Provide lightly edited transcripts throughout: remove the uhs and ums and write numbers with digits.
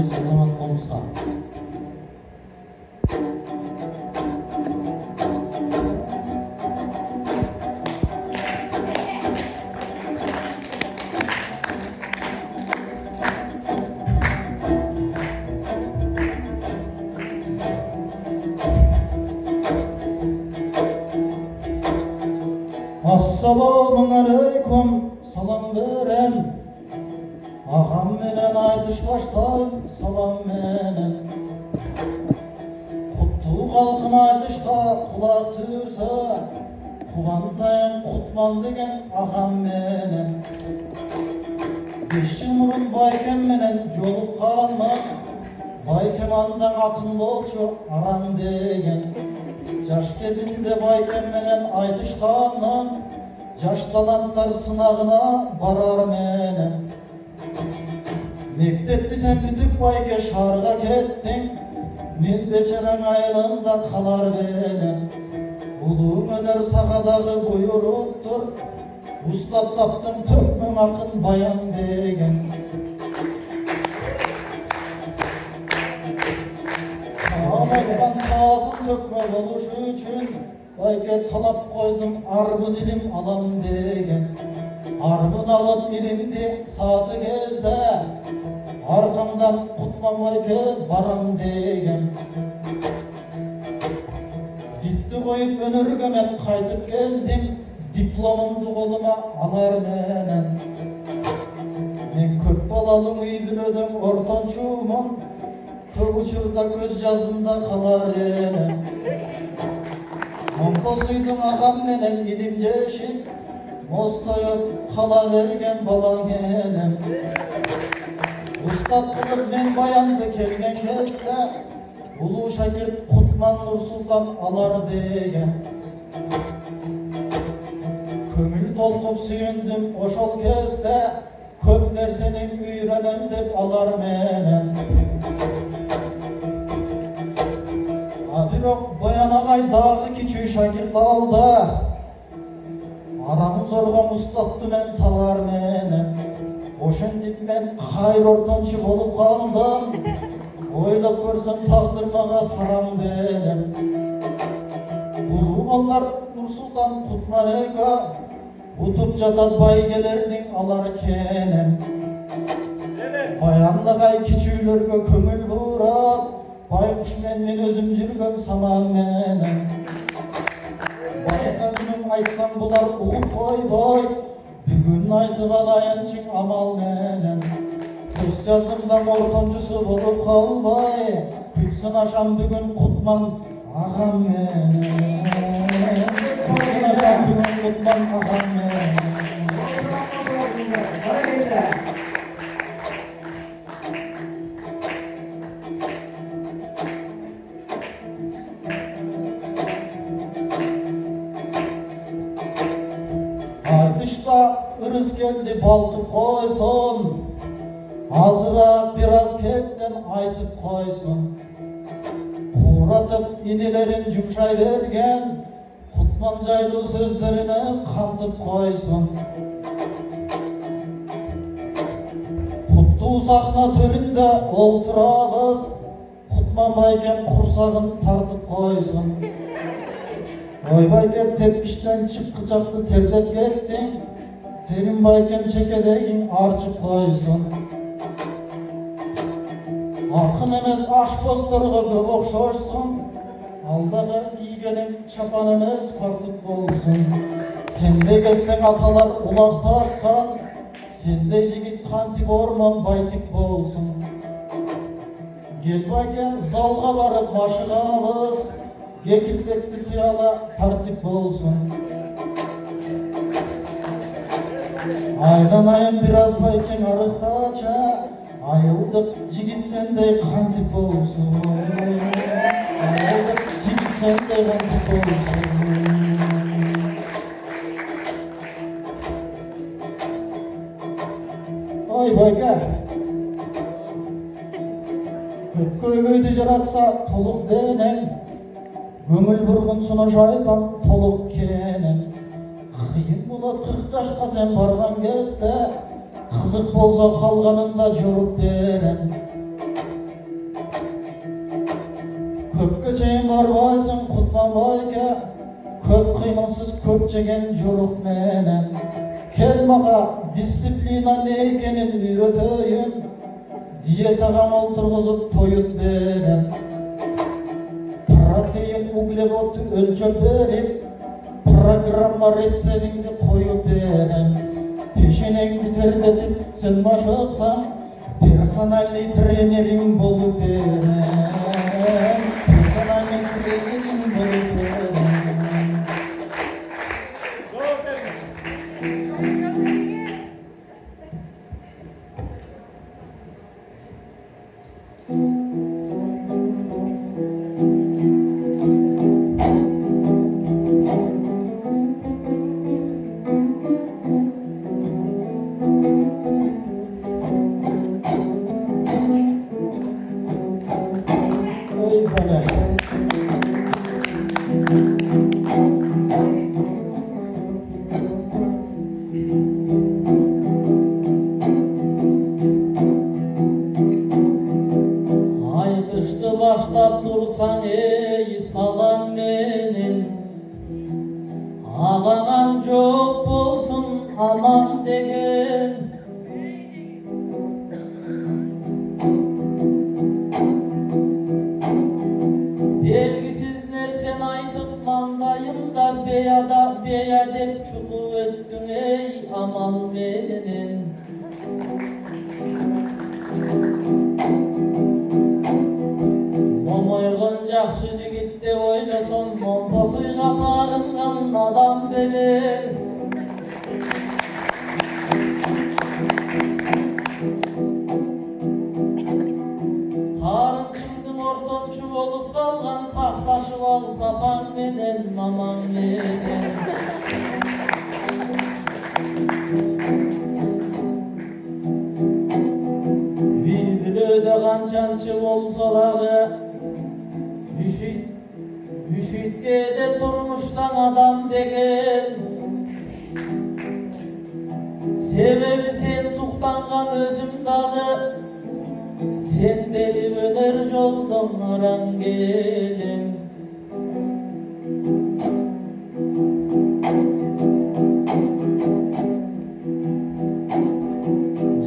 Азамат Комуска. Assalamu alaikum, salam verem. Ağam menen aytış baştayım, salam menen. Kuttu halkım aytışka kulak türse, Kuvantayım kutman degen ağam menen. 5 yıl murun baykem menen jolup kalmak, Baykem andan akın bolçu aram degen. Jaş kezinde baykem menen aytışkandan, Jaş talantar sınagına barar menen. Mektepti sen bitip bayke şarga kettin, Men beceren ayılımda kalar benem. Uluğun öner sağadağı buyuruptur, Ustat taptım tökmem akın bayan degen. Ağabeyden tağızın tökmek oluş üçün, Bayke talap koydum arbın ilim alan degen. Arbın alıp ilimdi saati gelse, Arkamdan kutman bayke baran degen. Ditti koyup önürge men kaytıp geldim, Diplomumdu koluma alar menen. Men köp balalım uy bilödüm ortançumum, Köp uçurda göz yazımda kalar enem. Komposuydum ağam menen ilim jeşip, Mostoyup kala vergen balan enem. Ustat kılıp men bayandı kelgen keste, Ulu şagirt Kutman Nursultan alar degen. Kömül tolkup süyündüm oşol keste, Köp nersenin üyrenem dep alar menen. Abirok boyanagay dağı kiçü şagirt aldı, Aramı zorgam ustattı men tavar menen. Oşentip men hayır ortançı bolup kaldım, Oylap görsem taqdırmağa saram benem. Ulu ballar Nursultan Kutman eka, Utup jatat baygelerdin alar kenem. Bayandagay kiçüylörgö kömül buurap, Baykuş men özüm жүрgön saman menen. Bayka günüm aytsam bular uğup koyboy, Бүгүн айтыган аянчың амал менен. Көз жаздымдан ортончусу болуп калбай, Күтсүн ашам бүгүн Кутман агам менен. Күтсүн ашам бүгүн Кутман агам менен. Aytışta ırыс geldi balkıp koysun, Azırak biraz kepten aytıp koysun. Kuratıp inilerin jumşay vergen, Kutman jaylı sözlerine kantıp koysun. Kuttu sahna töründe olturabız, Kutman bayken kursağın tartıp koysun. Oybayken tepkişten çık kıçaktı terdep gettin, Terin bayken çekedegin arçıp koysun. Akın emez aş postorga köp okşoşsun, Aldaga giygenin çapan emez kartıp bolsun. Sende gesten atalar ulak tartkan, Sende jigit kantip orman baytik bolsun. Gel bayken zalga barıp maşıgabız, Gekirtekti tıyala tartip bolsun. Aylanayım biraz bayken arıktaça, Ayıldık jigit sendey kantip bolsun. Ayıldık jigit sendey kantip bolsun. Oy bayka, Köp köygöydü jaratsa toluk denem, Көңіл бұрғынсына жайтам толық кенен. Қиын болады 40 жашқа сен барған кезде, Қызық болса қалғанында жүріп берем. Köpke çeyin barbaysın Kutmanbayga, köp kıymılsız köp çeken joruk menen. Kel maga disiplina ne ekenin üretöyün, diyetagam olturguzup toyut berem. Protein uglevottu ölçöp berip, programma retsevingdi koyup berem. Peşenengdi terdetip sen maşaksan, personalli trenerin bolup berem. Personalli trenerin bolup berem. Ey bana. Haykıştı başlap dursan ey salan menin, ağanan çok bulsun aman degen. Belgisiz nersen aytıp mandayımda beya dep çukup öttün ey amal menin. Momoygon jakşı jigit dep oylason, mompasıyga tarıngan adam belir. Karınçımdın ortonçu olup kalgan, taktaşıp al papan menen maman menen. Bülbülöde kançançı bolsa dağı, üşütkede turmuştan adam degen. Sebebi sen suktangan özüm dağı, sen deli öner joldan aran gelim.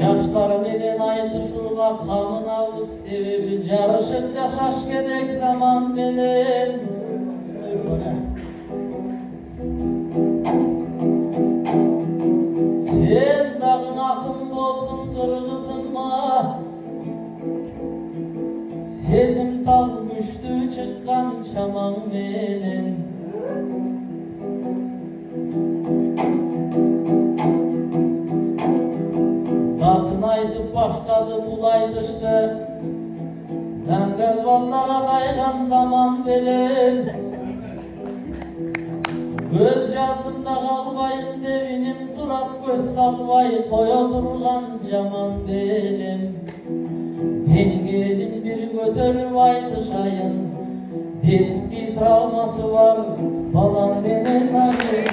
Yaşlar menen aytışууga kamınabız, sebebi jarışıp yaşaş gerek zaman menen. Sen dağın akın boldun kırgızınma, sezim dal güçlü çıkkan çaman menen. Datın aytıp başladı bulaydıştı, dangal ballara kaygan zaman belen. Göz yazdım da kalbayın devinim durak, göz salvay koya durgan caman belim. Dengelim bir götörüp aytışayın, detski travması var balan denen halim.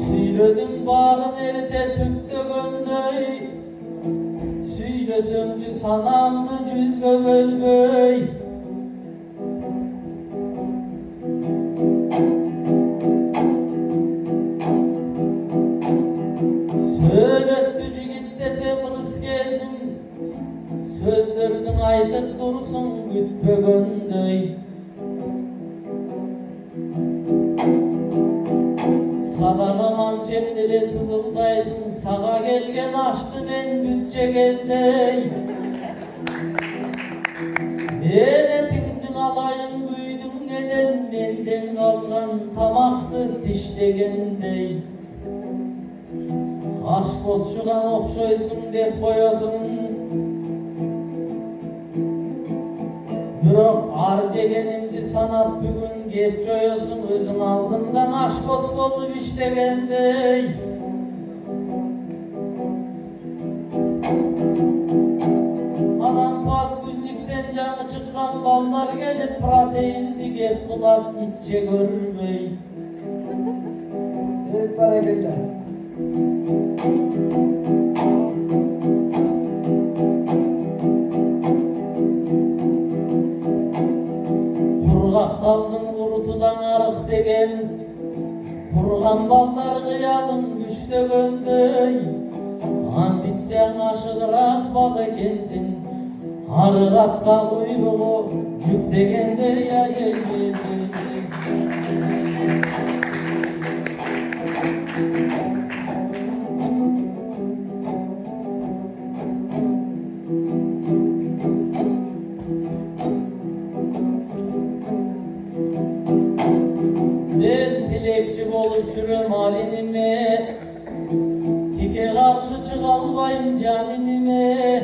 Söyledim bağrın erite tüpte göndöy, söylesömcü sanamdı cüzgö bölböy. Söylettücü git desem rız geldim, sözlerdin aytıp dursun gütpö göndöy. Sadaga mançepleri tızıldaysın, sağa gelgen açtı men bütçegendey. Enetingdin alayım büydüm neden, menden kalgan tamaktı dişlegendey. Aş bozşudan okşoysun dep koyosun, biroq ar jegenimdi sanap bugün gep joyosun, özün aldımdan aş boz bolup işlegendey. Adam pat güzlükten canı çıktı açılan ballar gelip protein gep kılap içe görmey. Evet, barakalla. Kurgak daldın kurutudan arık degen, kurgan ballar kıyalın güçte göndey. Ambitsen aşıdırak bal ekensin, arıgatka kuyruğu cük degende ya Ben tilekçi bolup çürüm halinime, tike karşı çıkalbayım caninime.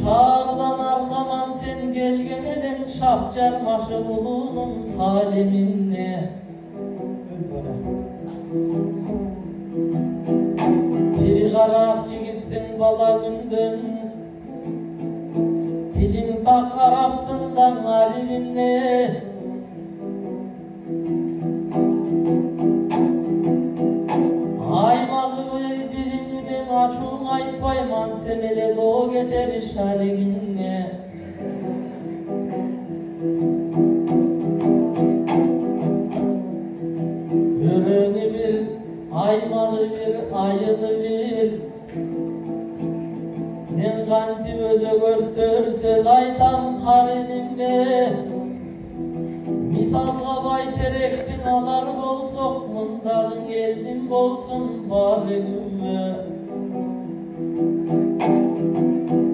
Şardan arkaman sen gel gelelim, şapçarmaşı bulunun haliminle. Diri karakçı gitsin bala günden, dilin tak Arap'tından haliminle. Aymağı birini ben açun aytpayman, semele doğu gider işareginle. Yörünü bir, aymağı bir, ayılı bir. Men kanti özü görtür söz aytam harinimle. Misalga bayterektin alar bolsok, mundagın geldim bolsun bari gümme.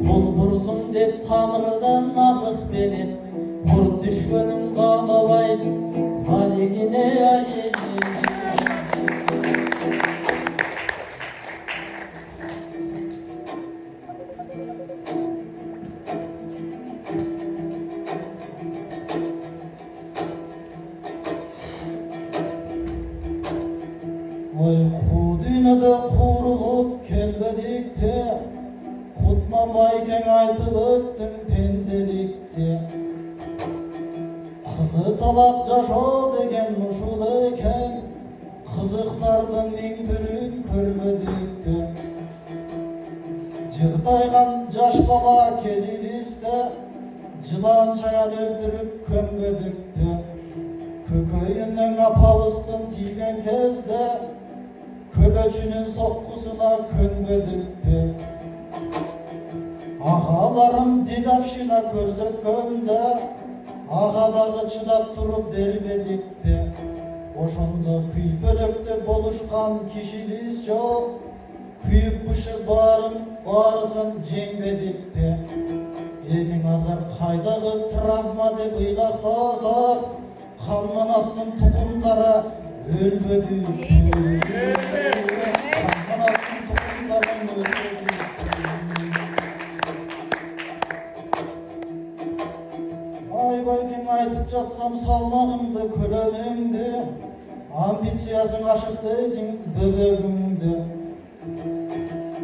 Kul bursun dep tamırdan nazık belip, kurt düşkönün kalabay haligine ayeli. Oy Kudinede kurulup kelbedikte, Kutmamayken aytıp öttün pendelikte. Kızı talak jaşo degen uşul eken, kızıktardın min türün körmedikte. Jırtaygan jaş bala keziliste, Jılan çayan öldürüp kömbedikte. Kököyünden apavıstın tiygen kezde, Köböçünün sokkusuna könbedikti. Ağalarım didapşina körsetkönde, Ağadağı çıdap turup berbedikti. Oşonda küy bölökte boluşkan kişiliz çok, Küyüp bışı bağrısın cengbedikti. Emin azar kaydağı travma de bıylak tazar, Kanman astın tukumlara ölbedikti. Kanman astın tukumlara ölbedikti. Ay bayken aytıp jatsam salmağımdı kölömüngdü, Ambitsiyasın aşık değilsin böbögüngdü.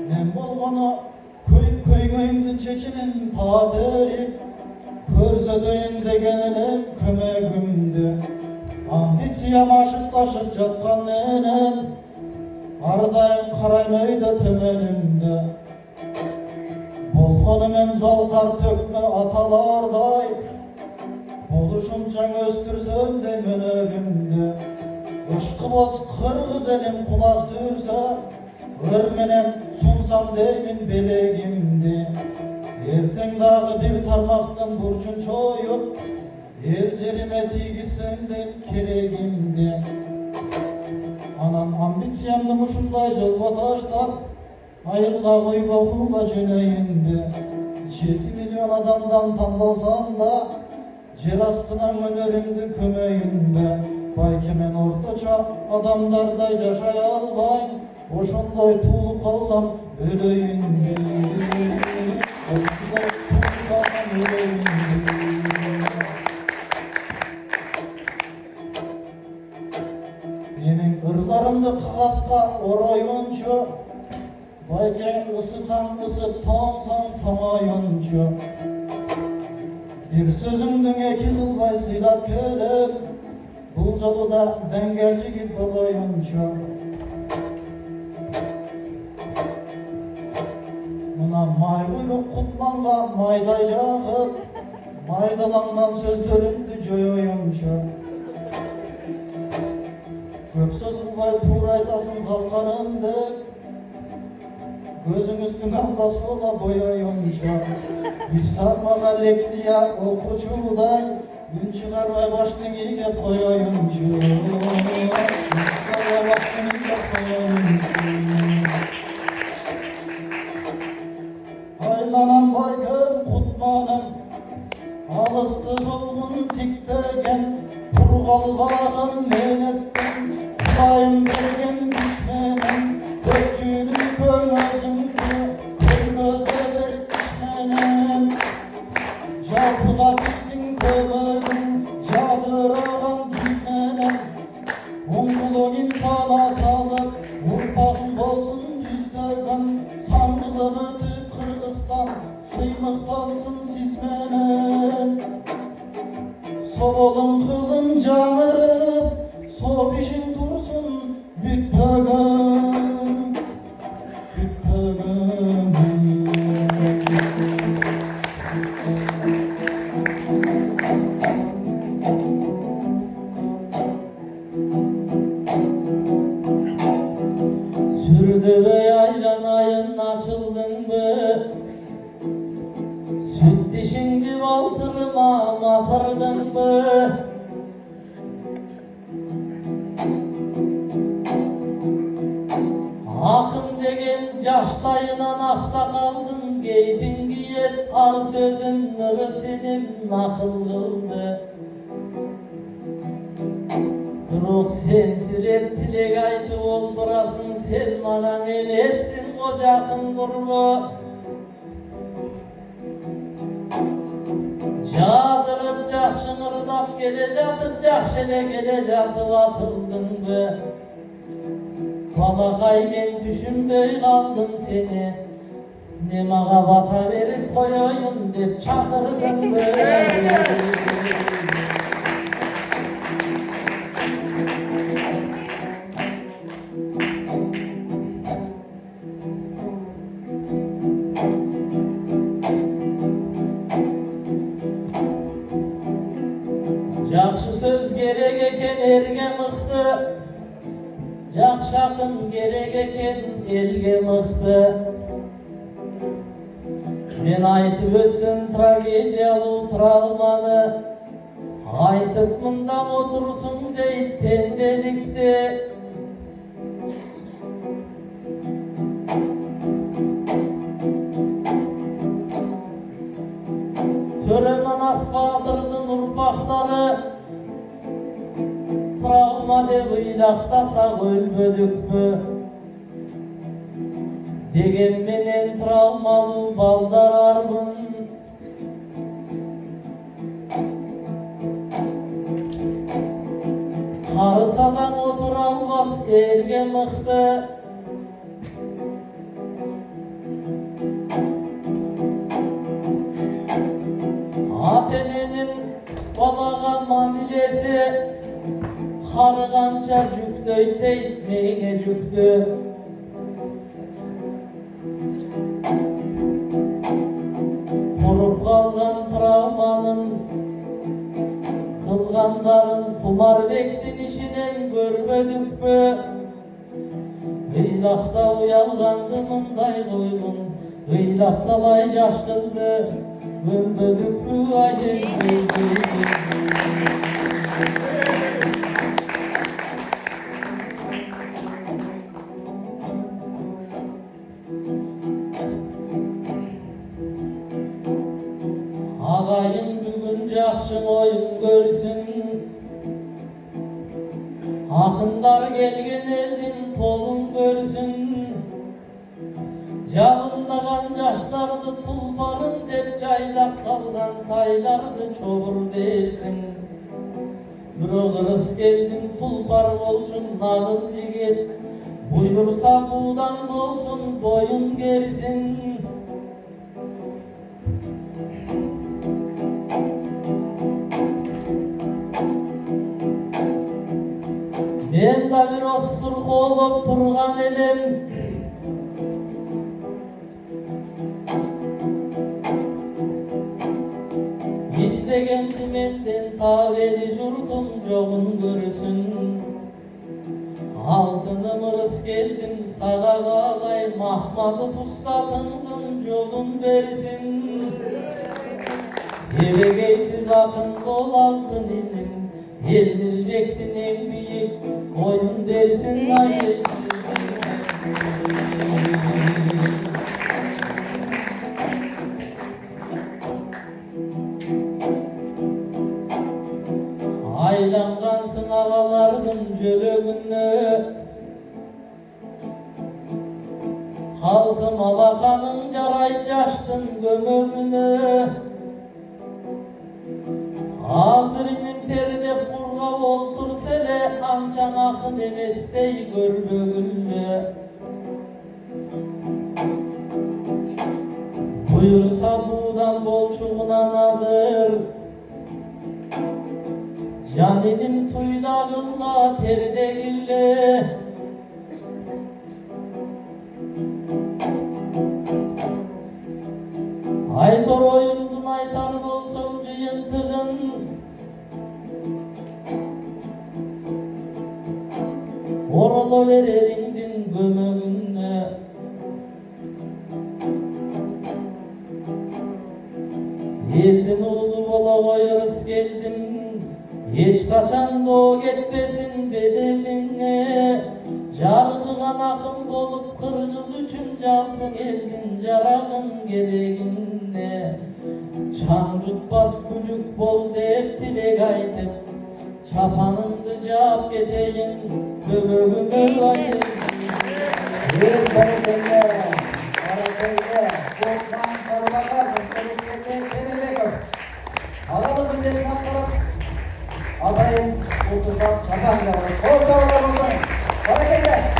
Men bolgonu köygöýümdün çeçinin ta berip, Körsetöýün degen elem kömegimdi. Ambitsiyam aşıp taşıp jatkan menen, Ardaýym karaýmöýda tömenimde. Bolgonu men zalgar tökme atalarday, Boluşumçaň östürsem de mönögimde. Uşky boz kırgız elim kulak türse, Ör menen sunsam deymin belegimdi. Erteň dagı bir tarmaktın burçun çoyup, El jerime tigisem de keregimdi. Anan ambitsiyamdy muşunday jolga taşlap, Ayılga koyup okuga jönöýündi. 7 milyon adamdan tandalsam da, Jer astyna mönörimdi kömöýünde. Bayke men ortaça adamlarday jaşay albaým, Oşonday tuulup kalsam ölöýündi. Oşonday tuulup kalsam ölöýündi. Menin ırlarımdy kagaska oroýunçu, Bayke ısısam ısıp tansam tamayınca. Bir sözündün eki kılbay sıylap kelem, bul joluda dengelci git bolayınca. Muna may buyruk kutmanga mayday jağıp, maydalangan sözlöründü joyoyunca. Köp söz kılbay tuğra aytasın zalgarım dep, gözün üstüne aldap sola boyayınca. Hiç satmaga leksiya okuçuday, gün çıkarmay baştın iyice koyayınca. Gün çıkarmay baştın iyice koyayınca. Aylanan baygın kutmanım, alısты жолғын тиктеген, құрғалы бағын менеттен, құдайым берген күшменен, көпшілік көңізімді, көргөзе бір күшменен. Жалпыға тексің көмегін, жадыраған жүзменен, оңғылың инсан аталып, ұрпағың болсын жүздеген, саңғылып өтіп Kırgızstan, sıymıqtansın sizmenen. Sobolun kılın canırıp, sob işin tursun bütpögün, bütpögün. Sürdü ve yaylan ayın açıldın be, süt dişindi baltırıma matırdın be. Akın degen caştayınan aksakaldın, geybin giyet ar sözün nırı sinim nakıl kıldı. Duruk sen sirep tilek aytı oldurasın, sen madan emessin kocakın burbu. Jadırıp jakşıngırdap gele jatıp, jakşele gele jatıp atıldın be. Balakay men düşünbey kaldım seni, ne mağa bata verip koyayım dep çakırdın be. Jakşı söz gerek eken erge mıhtı, jakşı akın gerek eken elge mıhtı. Men aytıp ötsüm tragediyalı travmanı, aytıp mındam otursun deyip pendelikti. Töremen asfadırdın urpakları, travma de gıylaktasa ölbödük mü? Degen menen travmalı baldar arbın. Karısadan otur almaz erge mıhtı. Atenenin balaga mamilesi, karıgança cüktöyt deytmeyine cüktü. Kurup kalgan travmanın, kılganların kumar bektin işinen görmedik mü? Gıylakta uyalgandı mınday koygun, gıylap dalay jaş kızdı, görmedik mü ayem Ağayın bugün jakşın oyun görsün, akınдар gelgen eldin tolun görsün. Jagındagan jaşlardı tulparım dep jaylap kalgan taylardı çobur dersin. Bir kırıs geldin tulpar bolçun nağız jigit, buyursa budan bolsun boyun gersin. surkolop turgan elim. İstegendi menden ta beri jurtum jogun görüsün. Altınım ırıs geldim sağa kalay, Mahmadı pustatındın jolun bersin. Ebegeysiz akın bol altın ilim, el milbektin en büyük koyun dersin ay. Aylangansın ağalardın jölөгüne, halkım alakanın jaray jaştın gömөгüne. Hazır inim terdep kurga oltur sele, ançan akın emestey gör bөгülle. Buyursa buğdan bolçuğuna nazır, caninim tuylağılla terdegille. Aytor oyundun aytar bolsam jıyıntığın, orala vererindin gömөгüne. Eldim ulu bola koyarız geldim, hiç kaçan da o getmesin bedeline. Jarkıgan akın bolup kırgız üçün jalpın eldin jaragın gereginne. Çan jutbas gülük bol dep dilek aytıp, çapanımdı jap keteyin gömөгüme ayın. Bir berekelle, Osman Sarıbakaz'ın polislerine Demirбеков. Alalım bir derin atlarıp, adayın oturdan çapan yavru. Kol çavalar olsun. Berekelle.